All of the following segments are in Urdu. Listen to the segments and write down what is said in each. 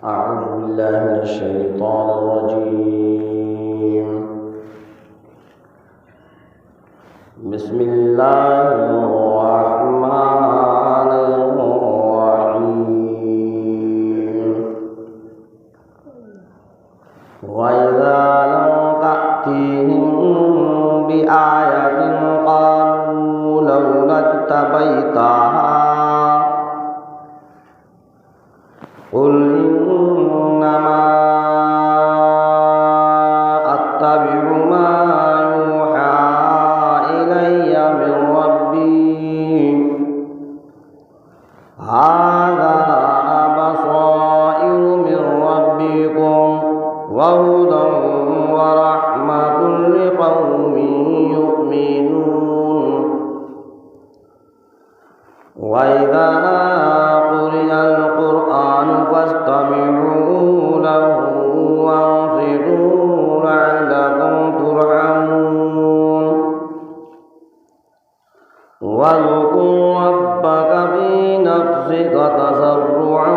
أعوذ بالله من الشيطان الرجيم. بسم الله الرحمن الرحيم. وإذا لم تأتهم بآية قالوا لولا اجتبيتها قل إنما أتبع ما يوحى إلي من ربي هذا بصائر من ربكم وهدى ورحمة لقوم يؤمنون. وإذا قرئ القرآن فاستمعوا له وانصتوا لعلكم ترحمون. واذكر ربك في نفسك تضرعا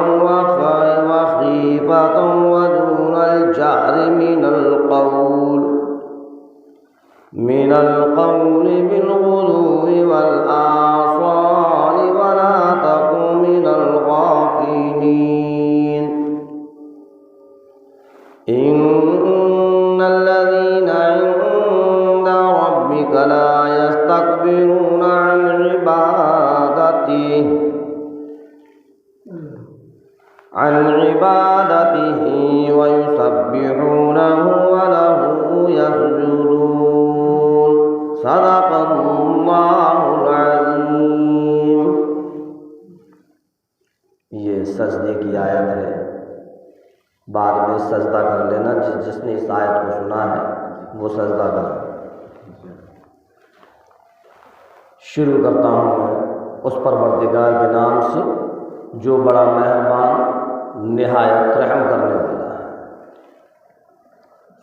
وخيفة ودون الجهر من القول بالغدو والآصال ولا تكن من الغافلين. إن الذين عند ربك لا يستكبرون عن عبادته ويسبحونه وله يسجدون. صدق اللہ العظیم. یہ سجدے کی آیت ہے. بعد میں سجدہ کر لینا. جس نے اس آیت کو سنا ہے وہ سجدہ کر. شروع کرتا ہوں میں اس پروردگار کے نام سے جو بڑا مہربان نہایت رحم کرنے والا ہے.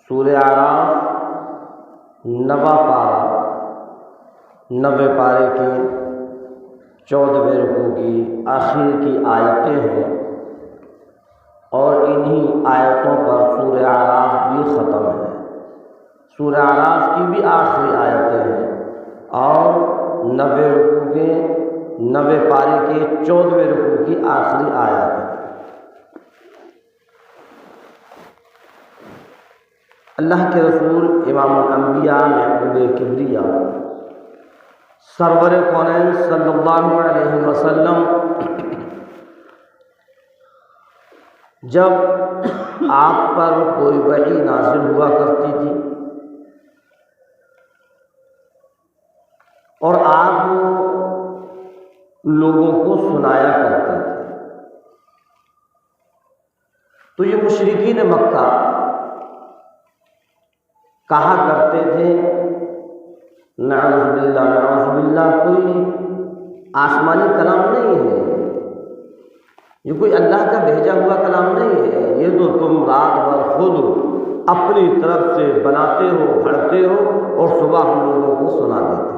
سورہ اعراف 90 پارے کی 14ویں رکوع کی آخر کی آیتیں ہیں اور انہی آیتوں پر سورہ اعراف بھی ختم ہے. سورہ اعراف کی بھی آخری آیتیں ہیں اور 90 رکوع کے 90 پارے کے 14ویں رکوع کی آخری آیت ہے. اللہ کے رسول امام الانبیاء محبوب کبریا سرور کونین صلی اللہ علیہ وسلم جب آپ پر کوئی وحی نازل ہوا کرتی تھی اور آپ لوگوں کو سنایا کرتے تھے تو یہ مشرکین مکہ کہا کرتے تھے نعوذ باللہ کوئی آسمانی کلام نہیں ہے، یہ کوئی اللہ کا بھیجا ہوا کلام نہیں ہے، یہ تو تم رات بھر خود اپنی طرف سے بناتے ہو گھڑتے ہو اور صبح ہم لوگوں کو سنا دیتے ہو.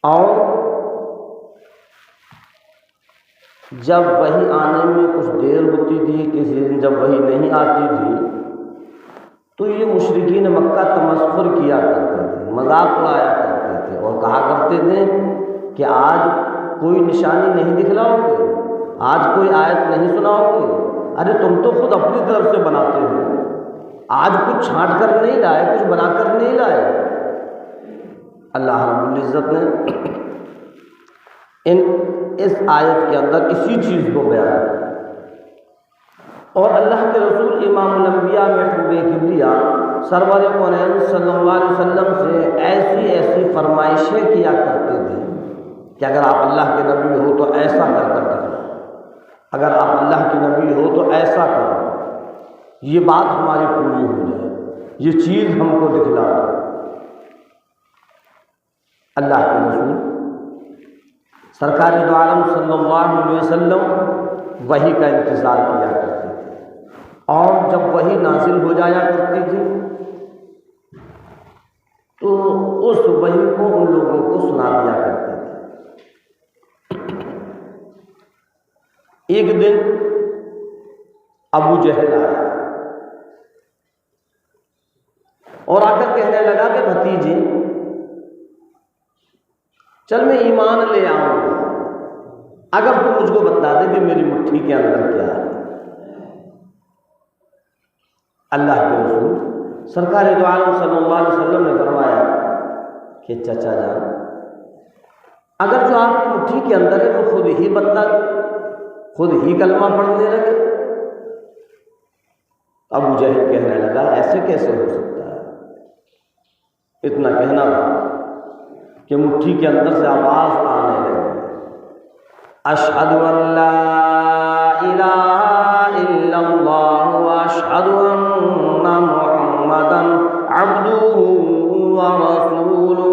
اور جب وحی آنے میں کچھ دیر ہوتی تھی، کسی دن جب وحی نہیں آتی تھی تو یہ مشرکین مکہ تمسخر کیا کرتے تھے، مذاق اڑایا کرتے تھے اور کہا کرتے تھے کہ آج کوئی نشانی نہیں دکھلاؤ گے، آج کوئی آیت نہیں سناؤ گے. ارے تم تو خود اپنی طرف سے بناتے ہو، آج کچھ چھانٹ کر نہیں لائے، کچھ بنا کر نہیں لائے. اللہ رب العزت نے اس آیت کے اندر اسی چیز کو بیان کیا اور اللہ کے رسول امام الانبیاء محبوب کبریا سرور کونین صلی اللہ علیہ وسلم سے ایسی فرمائشیں کیا کرتے تھے کہ اگر آپ اللہ کے نبی ہو تو ایسا کر دکھاؤ، اگر آپ اللہ کے نبی ہو تو ایسا کرو، یہ بات ہماری پوری ہو جائے، یہ چیز ہم کو دکھلا دو. اللہ کے رسول سرکار دو عالم صلی اللہ علیہ وسلم وحی کا انتظار کیا کرتے تھے اور جب وحی نازل ہو جایا کرتی تھی تو اس وحی کو ان لوگوں کو سنا دیا کرتے تھے. ایک دن ابو جہل آیا اور آ کر کہنے لگا کہ بھتیجے چل میں ایمان لے آؤں گا اگر تم مجھ کو بتا دے کہ میری مٹھی کے اندر کیا ہے۔ اللہ کے رسول سرکار دو عالم صلی اللہ علیہ وسلم نے فرمایا کہ چچا جان اگر جو آپ کی مٹھی کے اندر ہے وہ خود ہی بندہ خود ہی کلمہ پڑھنے لگے۔ ابو جہل کہنے لگا ایسے کیسے ہو سکتا ہے؟ اتنا کہنا تھا کہ مٹھی کے اندر سے آواز آنے لگی اشہد ان لا الہ الا اللہ واشہد ان محمدا عبدہ ورسولہ۔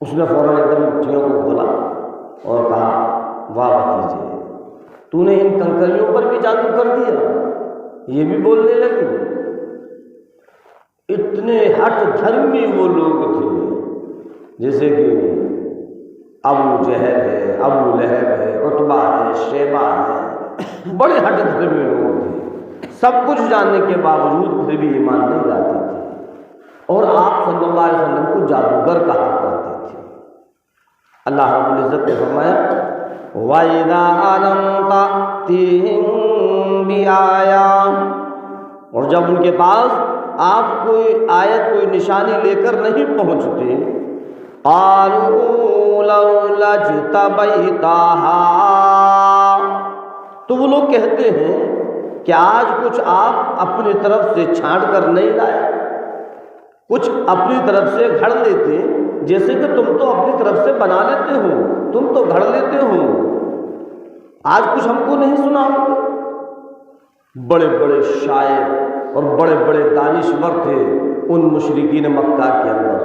اس نے فوراً ایک دم مٹھیوں کو کھولا اور کہا واہ بھتیجے تو نے ان کنکریوں پر بھی جادو کر دیا، یہ بھی بولنے لگی۔ اتنے ہٹ دھرمی وہ لوگ تھے جیسے کہ ابو جہل ہے، ابو لہب ہے، عتبہ ہے، شیبہ ہے، بڑے ہٹ دھرمی لوگ تھے، سب کچھ جاننے کے باوجود پھر بھی ایمان نہیں لاتے تھے اور آپ صلی اللہ علیہ وسلم کو جادوگر کہا کرتے تھے۔ اللہ رب العزت نے فرمایا وَإِذَا لَمْ تَأْتِهِمْ بِآيَةٍ، اور جب ان کے پاس آپ کوئی آیت کوئی نشانی لے کر نہیں پہنچتے قَالُوا لَوْلَا اجْتَبَيْتَهَا، تو وہ لوگ کہتے ہیں کہ آج کچھ آپ اپنی طرف سے چھانٹ کر نہیں لائے، کچھ اپنی طرف سے گھڑ لیتے، جیسے کہ تم تو اپنی طرف سے بنا لیتے ہو، تم تو گھڑ لیتے ہو، آج کچھ ہم کو نہیں سنا ہوگا۔ بڑے بڑے شاعر اور بڑے بڑے دانشور تھے ان مشرکین مکہ کے اندر۔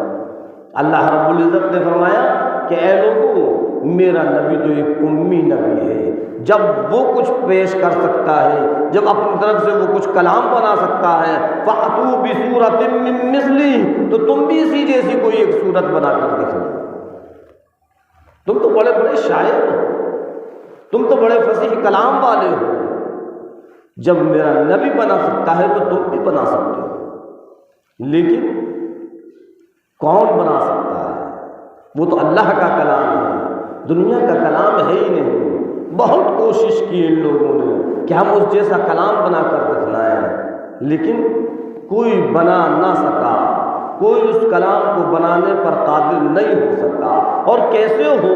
اللہ رب العزت نے فرمایا کہ اے لوگوں میرا نبی تو ایک امی نبی ہے، جب وہ کچھ پیش کر سکتا ہے، جب اپنی طرف سے وہ کچھ کلام بنا سکتا ہے فَأْتُوا بِسُورَةٍ مِّن مِّثْلِهِ، تو تم بھی اسی جیسی کوئی ایک صورت بنا کر دکھاؤ۔ تم تو بڑے بڑے شاعر ہو، تم تو بڑے فصیح کلام والے ہو، جب میرا نبی بنا سکتا ہے تو تم بھی بنا سکتے ہو، لیکن کون بنا سکتا ہے؟ وہ تو اللہ کا کلام ہے، دنیا کا کلام ہے ہی نہیں۔ بہت کوشش کی ان لوگوں نے کہ ہم اس جیسا کلام بنا کر دکھلائیں، لیکن کوئی بنا نہ سکا، کوئی اس کلام کو بنانے پر قادر نہیں ہو سکا۔ اور کیسے ہو؟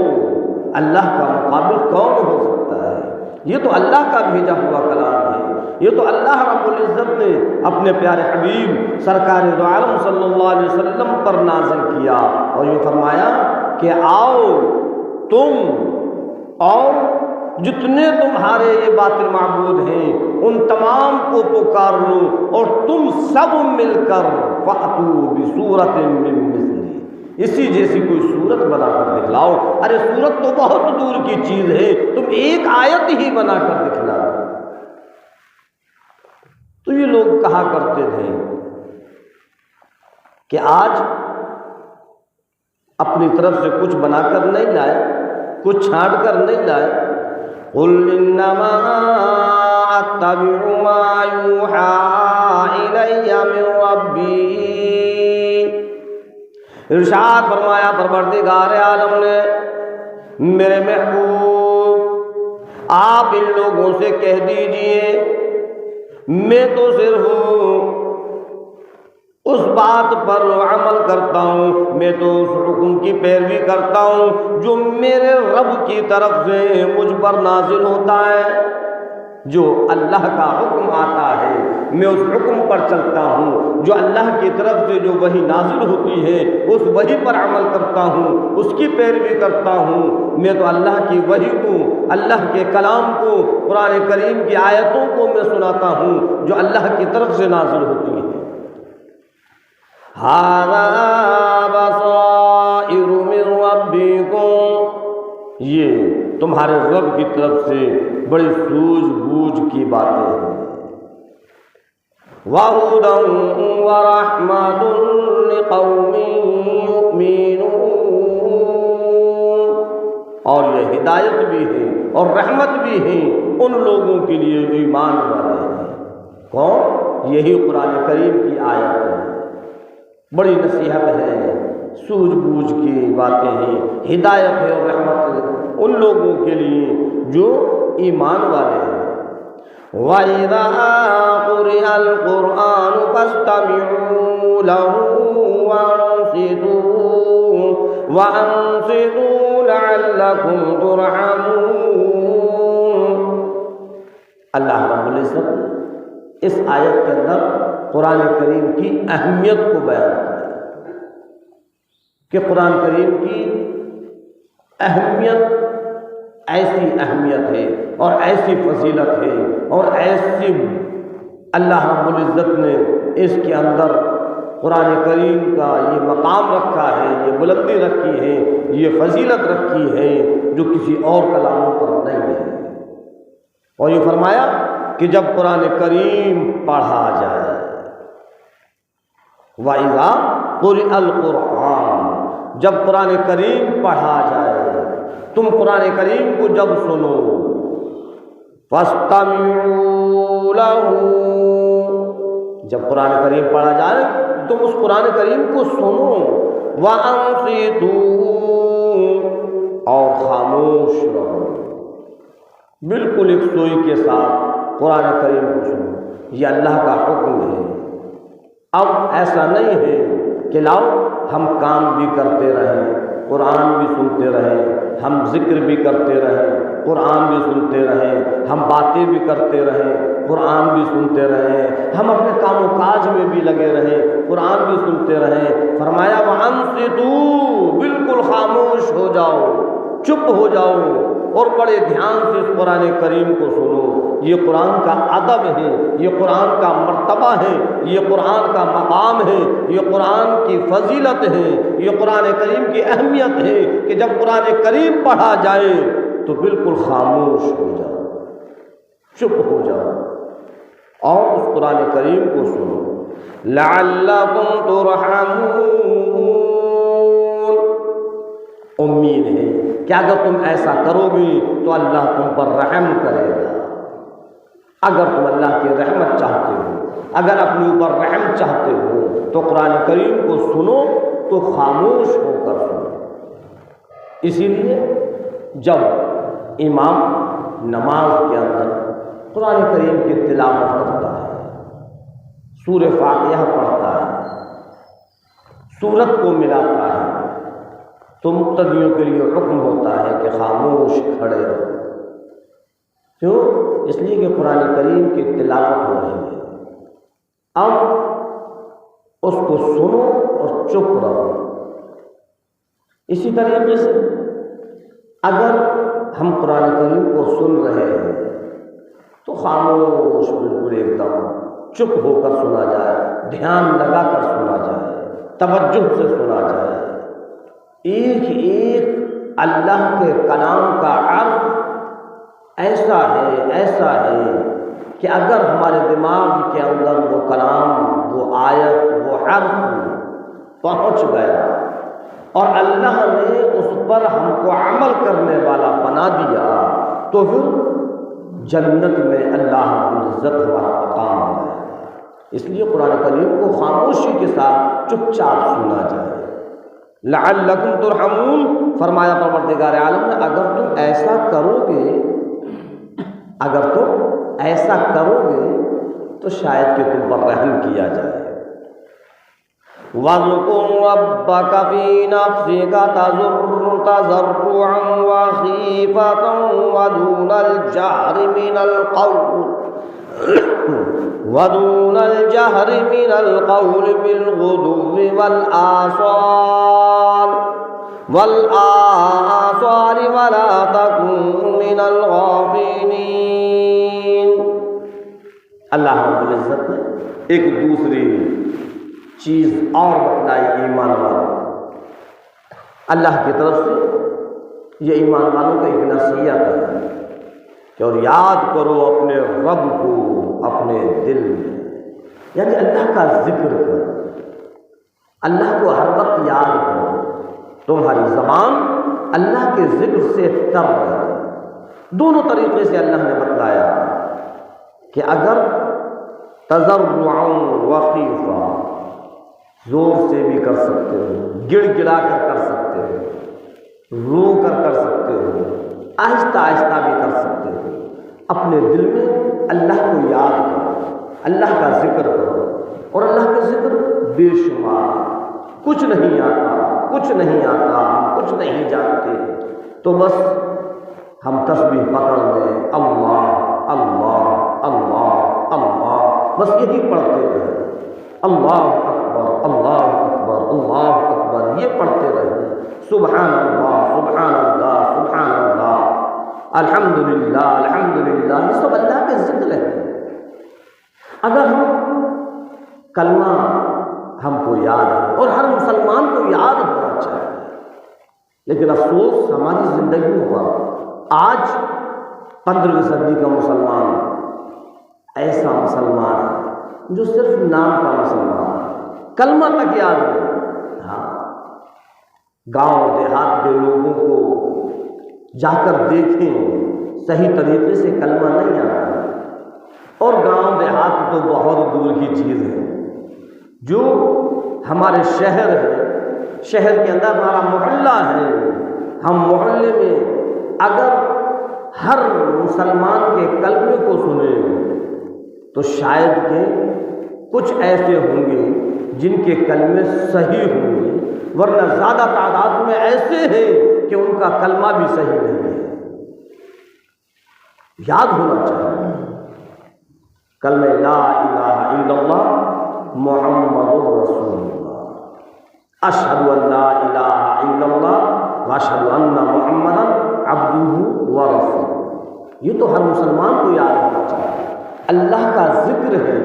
اللہ کا مقابل کون ہو سکتا ہے؟ یہ تو اللہ کا بھیجا ہوا کلام ہے، یہ تو اللہ رب العزت نے اپنے پیارے حبیب سرکار دو عالم صلی اللہ علیہ وسلم پر نازل کیا اور یہ فرمایا کہ آؤ تم اور جتنے تمہارے یہ باطل معبود ہیں ان تمام کو پکار لو اور تم سب مل کر فَأْتُوا بِسُورَةٍ مِّن مِّثْلِهِ، اسی جیسی کوئی صورت بنا کر دکھلاؤ۔ ارے صورت تو بہت دور کی چیز ہے، تم ایک آیت ہی بنا کر دکھلا دو۔ تو یہ لوگ کہا کرتے تھے کہ آج اپنی طرف سے کچھ بنا کر نہیں لائے، کچھ چھانٹ کر نہیں لائے۔ قُلْ إِنَّمَا أَتَّبِعُ مَا يُوحَىٰ إِلَيَّ مِن رَّبِّي، ارشاد فرمایا پروردگار عالم نے میرے محبوب آپ ان لوگوں سے کہہ دیجئے میں تو صرف اس بات پر عمل کرتا ہوں، میں تو اس حکم کی پیروی کرتا ہوں جو میرے رب کی طرف سے مجھ پر نازل ہوتا ہے۔ جو اللہ کا حکم آتا ہے میں اس حکم پر چلتا ہوں، جو اللہ کی طرف سے جو وحی نازل ہوتی ہے اس وحی پر عمل کرتا ہوں، اس کی پیروی کرتا ہوں۔ میں تو اللہ کی وحی کو، اللہ کے کلام کو، قرآن کریم کی آیتوں کو میں سناتا ہوں جو اللہ کی طرف سے نازل ہوتی ہیں۔ هَذَا بَصَائِرُ مِن رَّبِّكُمْ، یہ تمہارے رب کی طرف سے بڑی سوجھ بوجھ کی باتیں ہیں۔ وَهُدًى وَرَحْمَةٌ لِقَوْمٍ يُؤْمِنُونَ، اور یہ ہدایت بھی ہے اور رحمت بھی ہے ان لوگوں کے لیے جو ایمان والے ہیں۔ کون؟ یہی قرآن کریم کی آیت ہے، بڑی نصیحت ہے، سوجھ بوجھ کی باتیں ہیں، ہدایت ہے اور رحمت ہے ان لوگوں کے لیے جو ایمان والے ہیں۔ وَإِذَا قُرِئَ الْقُرْآنُ فَاسْتَمِعُوا لَهُ وَأَنصِتُوا لَعَلَّكُمْ تُرْحَمُونَ۔ اللہ رب العزت اس آیت کے اندر قرآن کریم کی اہمیت کو بیان کیا کہ قرآن کریم کی اہمیت ایسی اہمیت ہے اور ایسی فضیلت ہے اور ایسی اللہ رب العزت نے اس کے اندر قرآن کریم کا یہ مقام رکھا ہے، یہ بلندی رکھی ہے، یہ فضیلت رکھی ہے جو کسی اور کلاموں پر نہیں ہے۔ اور یہ فرمایا کہ جب قرآن کریم پڑھا جائے، وَإِذَا قُرِئَ الْقُرْآنُ، جب قرآن کریم پڑھا جائے، تم قرآن کریم کو جب سنو، فَاسْتَمِعُوا لَهُ، جب قرآن کریم پڑھا جائے تم اس قرآن کریم کو سنو، وَأَنصِتُوا، اور خاموش رہو، بالکل ایک سوئی کے ساتھ قرآن کریم کو سنو، یہ اللہ کا حکم ہے۔ اب ایسا نہیں ہے کہ لاؤ ہم کام بھی کرتے رہیں، قرآن بھی سنتے رہیں، ہم ذکر بھی کرتے رہیں، قرآن بھی سنتے رہیں، ہم باتیں بھی کرتے رہیں، قرآن بھی سنتے رہیں، ہم اپنے کام و کاج میں بھی لگے رہیں، قرآن بھی سنتے رہیں۔ فرمایا وَأَنصِتُوا، بالکل خاموش ہو جاؤ، چپ ہو جاؤ اور بڑے دھیان سے اس قرآن کریم کو سنو۔ یہ قرآن کا ادب ہے، یہ قرآن کا مرتبہ ہے، یہ قرآن کا مقام ہے، یہ قرآن کی فضیلت ہے، یہ قرآن کریم کی اہمیت ہے کہ جب قرآن کریم پڑھا جائے تو بالکل خاموش ہو جاؤ، چپ ہو جاؤ اور اس قرآن کریم کو سنو۔ لعلکم ترحمون، امید ہے کہ اگر تم ایسا کرو گے تو اللہ تم پر رحم کرے گا۔ اگر تم اللہ کی رحمت چاہتے ہو، اگر اپنے اوپر رحم چاہتے ہو تو قرآن کریم کو سنو تو خاموش ہو کر سنو۔ اسی لیے جب امام نماز کے اندر قرآن کریم کی تلاوت کرتا ہے، سورہ فاتحہ پڑھتا ہے، سورت کو ملاتا ہے، تو مقتدیوں کے لیے حکم ہوتا ہے کہ خاموش کھڑے رہو۔ کیوں؟ اس لیے کہ قرآن کریم کی تلاوت ہو رہی ہے، اب اس کو سنو اور چپ رہو۔ اسی طریقے سے اگر ہم قرآن کریم کو سن رہے ہیں تو خاموش، بالکل ایک دم چپ ہو کر سنا جائے، دھیان لگا کر سنا جائے، توجہ سے سنا جائے۔ ایک ایک اللہ کے کلام کا عرض ایسا ہے کہ اگر ہمارے دماغ کے اندر وہ کلام، وہ آیت، وہ حرف پہنچ گیا اور اللہ نے اس پر ہم کو عمل کرنے والا بنا دیا تو پھر جنت میں اللہ رب العزت ہمارا مقام ہے۔ اس لیے قرآن کریم کو خاموشی کے ساتھ چپ چاپ سنا جائے۔ لعلکم ترحمون، فرمایا پروردگار عالم نے اگر تم ایسا کرو گے تو شاید کہ تم پر رحم کیا جائے۔ وَاذْكُرْ رَبَّكَ فِي نَفْسِكَ تَضَرُّعًا وَخِيفَةً وَدُونَ الْجَهْرِ مِنَ الْقَوْلِ بِالْغُدُوِّ وَالْآصَالِ وَلَا تَكُن مِّنَ الْغَافِلِينَ۔ اللہ رب العزت نے ایک دوسری چیز اور بتلائی ایمان والوں، اللہ کی طرف سے یہ ایمان والوں کا ایک نصیحت ہے کہ اور یاد کرو اپنے رب کو اپنے دل میں، یعنی اللہ کا ذکر کرو، اللہ کو ہر وقت یاد کرو، تمہاری زبان اللہ کے ذکر سے تر رہے۔ دونوں طریقے سے اللہ نے بتلایا کہ اگر تضرعا وخیفا، زور سے بھی کر سکتے ہو، گڑ گڑا کر سکتے ہو، رو کر سکتے ہو، آہستہ آہستہ بھی کر سکتے ہو، اپنے دل میں اللہ کو یاد کرو، اللہ کا ذکر کرو، اور اللہ کا ذکر بے شمار، کچھ نہیں آتا، کچھ نہیں آتا، ہم کچھ نہیں جانتے، تو بس ہم تسبیح پکڑ لیں، اللہ اللہ اللہ اللہ، بس یہی پڑھتے رہیں، اللہ اکبر اللہ اکبر اللہ اکبر، یہ پڑھتے رہیں، سبحان اللہ سبحان اللہ سبحان اللہ، الحمدللہ الحمدللہ، یہ سب اللہ کے ذکر ہے۔ اگر ہم کلمہ ہم کو یاد ہے، اور ہر مسلمان کو یاد ہونا چاہیے، لیکن افسوس ہماری زندگیوں پر آج 15ویں صدی کا مسلمان ایسا مسلمان ہے جو صرف نام کا مسلمان ہے، کلمہ تک یاد نہیں۔ ہاں، گاؤں دیہات کے لوگوں کو جا کر دیکھیں، صحیح طریقے سے کلمہ نہیں آتا، اور گاؤں دیہات تو بہت دور کی چیز ہے، جو ہمارے شہر ہے، شہر کے اندر ہمارا محلہ ہے، ہم محلے میں اگر ہر مسلمان کے کلمے کو سنیں تو شاید کہ کچھ ایسے ہوں گے جن کے کلمے صحیح ہوں گے، ورنہ زیادہ تعداد میں ایسے ہیں کہ ان کا کلمہ بھی صحیح نہیں ہے۔ یاد ہونا چاہیے کلمہ لا الہ الا اللہ محمد رسول اللہ، اشہد ان لا الہ الا اللہ واشہد ان محمدا عبدہ ورسولہ، یہ تو ہر مسلمان کو یاد ہونا چاہیے۔ اللہ کا ذکر ہے،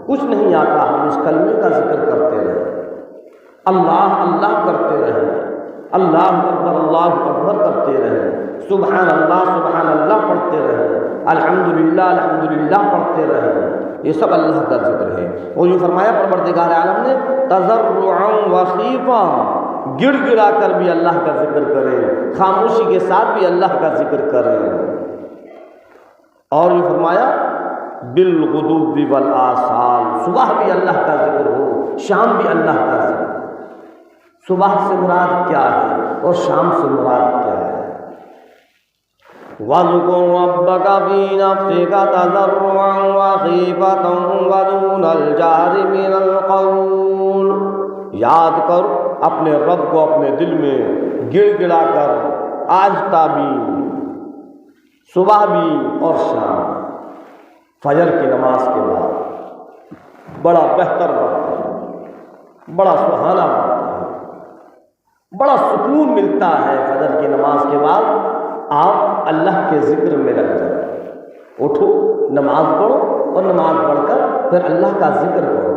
کچھ نہیں آتا، ہم اس کلمے کا ذکر کرتے رہیں، اللہ اللہ کرتے رہیں، اللہ اکبر کرتے رہیں، سبحان اللہ پڑھتے رہیں، الحمدللہ الحمدللہ پڑھتے رہیں، یہ سب اللہ کا ذکر ہے۔ اور یہ فرمایا پروردگار عالم نے تضرعا وخیفا، گڑ گڑا کر بھی اللہ کا ذکر کریں، خاموشی کے ساتھ بھی اللہ کا ذکر کریں۔ اور یہ فرمایا بالغدو والآصال، صبح بھی اللہ کا ذکر ہو، شام بھی اللہ کا ذکر۔ صبح سے مراد کیا ہے اور شام سے مراد کیا ہے؟ وَاذْكُرْ رَبَّكَ فِي نَفْسِكَ تَضَرُّعًا وَخِيفَةً وَدُونَ الْجَهْرِ مِنَ الْقَوْلِ، یاد کر اپنے رب کو اپنے دل میں گڑ گڑا کر، آہستہ بھی، صبح بھی اور شام۔ فجر کی نماز کے بعد بڑا بہتر وقت ہے، بڑا سہانا وقت ہے، بڑا سکون ملتا ہے۔ فجر کی نماز کے بعد آپ اللہ کے ذکر میں لگ جائیں، اٹھو نماز پڑھو، اور نماز پڑھ کر پھر اللہ کا ذکر کرو۔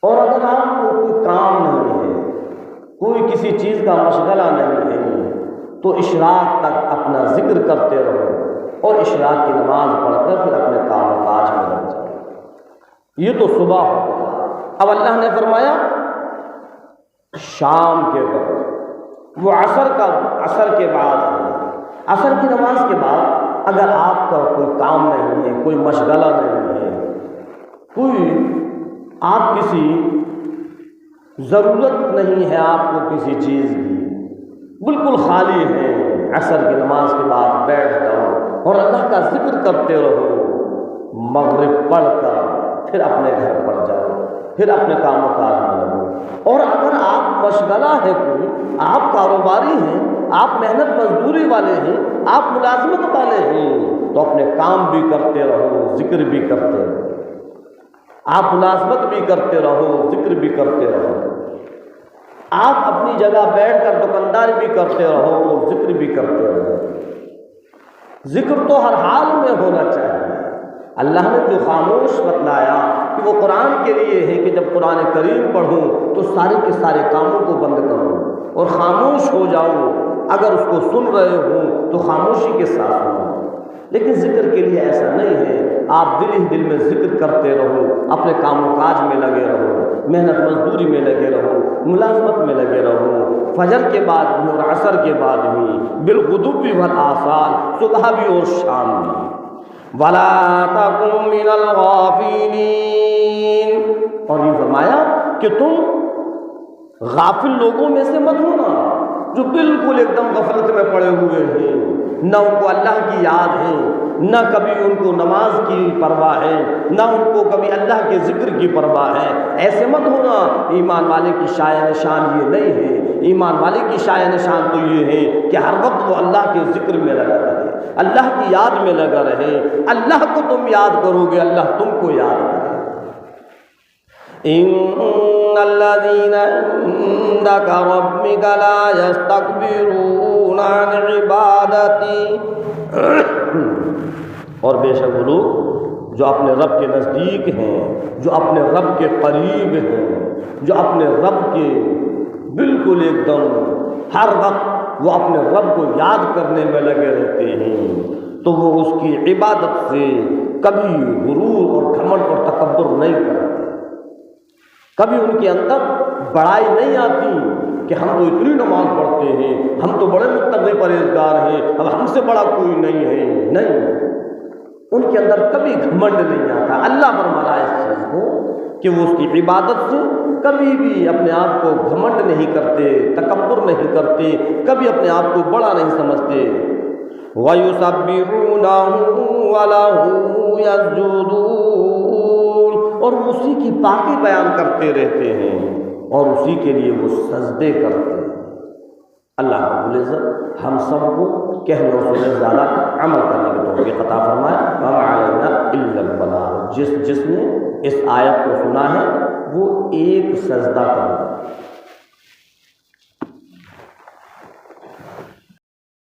اور اگر آپ کو کوئی کام نہیں ہے، کوئی کسی چیز کا مشغلہ نہیں ہے، تو اشراق تک اپنا ذکر کرتے رہو، اور اشراق کی نماز پڑھ کر پھر اپنے کام و کاج میں لگ جاؤ۔ یہ تو صبح ہو گیا۔ اب اللہ نے فرمایا شام کے وقت، وہ عصر کے بعد ہے، عصر کی نماز کے بعد اگر آپ کا کوئی کام نہیں ہے، کوئی مشغلہ نہیں ہے، کوئی آپ کسی ضرورت نہیں ہے آپ کو کسی چیز کی، بالکل خالی ہے، عصر کی نماز کے بعد بیٹھ جاؤ اور اللہ کا ذکر کرتے رہو، مغرب پڑھ کر پھر اپنے گھر پر جاؤ، پھر اپنے کام و کاج میں لگو۔ اور اگر آپ مشغلہ ہے، کوئی آپ کاروباری ہیں، آپ محنت مزدوری والے ہیں، آپ ملازمت والے ہیں، تو اپنے کام بھی کرتے رہو، ذکر بھی کرتے رہو، آپ ملازمت بھی کرتے رہو، ذکر بھی کرتے رہو، آپ اپنی جگہ بیٹھ کر دکانداری بھی کرتے رہو اور ذکر بھی کرتے رہو۔ ذکر تو ہر حال میں ہونا چاہیے۔ اللہ نے جو خاموش بتلایا کہ وہ قرآن کے لیے ہے کہ جب قرآن کریم پڑھو تو سارے کے سارے کاموں کو بند کرو اور خاموش ہو جاؤ، اگر اس کو سن رہے ہو تو خاموشی کے ساتھ ہو۔ لیکن ذکر کے لیے ایسا نہیں ہے، آپ دل ہی دل میں ذکر کرتے رہو، اپنے کام و کاج میں لگے رہو، محنت مزدوری میں لگے رہو، ملازمت میں لگے رہو، فجر کے بعد بھی اور عصر کے بعد بھی، بالغدو والآصال، صبح بھی اور شام بھی۔ وَلَا تَكُن مِّنَ الْغَافِلِينَ، اور یہ فرمایا کہ تم غافل لوگوں میں سے مت ہونا جو بالکل ایک دم غفلت میں پڑے ہوئے ہیں، نہ ان کو اللہ کی یاد ہے، نہ کبھی ان کو نماز کی پرواہ ہے، نہ ان کو کبھی اللہ کے ذکر کی پرواہ ہے۔ ایسے مت ہونا۔ ایمان والے کی شایان شان یہ نہیں ہے۔ ایمان والے کی شایان شان تو یہ ہے کہ ہر وقت وہ اللہ کے ذکر میں لگا رہے، اللہ کی یاد میں لگا رہے۔ اللہ کو تم یاد کرو گے، اللہ تم کو یاد کرے۔ ان الذين عندك ربك لا يستكبرون عن عبادتي، اور بے شک وہ لوگ جو اپنے رب کے نزدیک ہیں، جو اپنے رب کے قریب ہیں، جو اپنے رب کے بالکل ایک دم ہر وقت وہ اپنے رب کو یاد کرنے میں لگے رہتے ہیں، تو وہ اس کی عبادت سے کبھی غرور اور گھمنڈ اور تکبر نہیں کرتے، کبھی ان کے اندر بڑائی نہیں آتی کہ ہم تو اتنی نماز پڑھتے ہیں، ہم تو بڑے متقی پرہیزگار ہیں، اب ہم سے بڑا کوئی نہیں ہے۔ نہیں، ان کے اندر کبھی گھمنڈ نہیں آتا۔ اللہ فرمایا اس چیز کو کہ وہ اس کی عبادت سے کبھی بھی اپنے آپ کو گھمنڈ نہیں کرتے، تکبر نہیں کرتے، کبھی اپنے آپ کو بڑا نہیں سمجھتے۔ وَيُسَبِّحُونَهُ وَلَهُ يَسْجُدُونَ، اور اسی کی پاکی بیان کرتے رہتے ہیں اور اسی کے لیے وہ سجدے کرتے ہیں۔ اللہ رب العزت ہم سب کو کہنے اور سننے زیادہ عمل کرنے کی توفیق عطا فرمائے۔ وَمَا عَلَيْنَا إِلَّا الْبَلَاغُ، جس نے اس آیت کو سنا ہے وہ ایک سجدہ کرے۔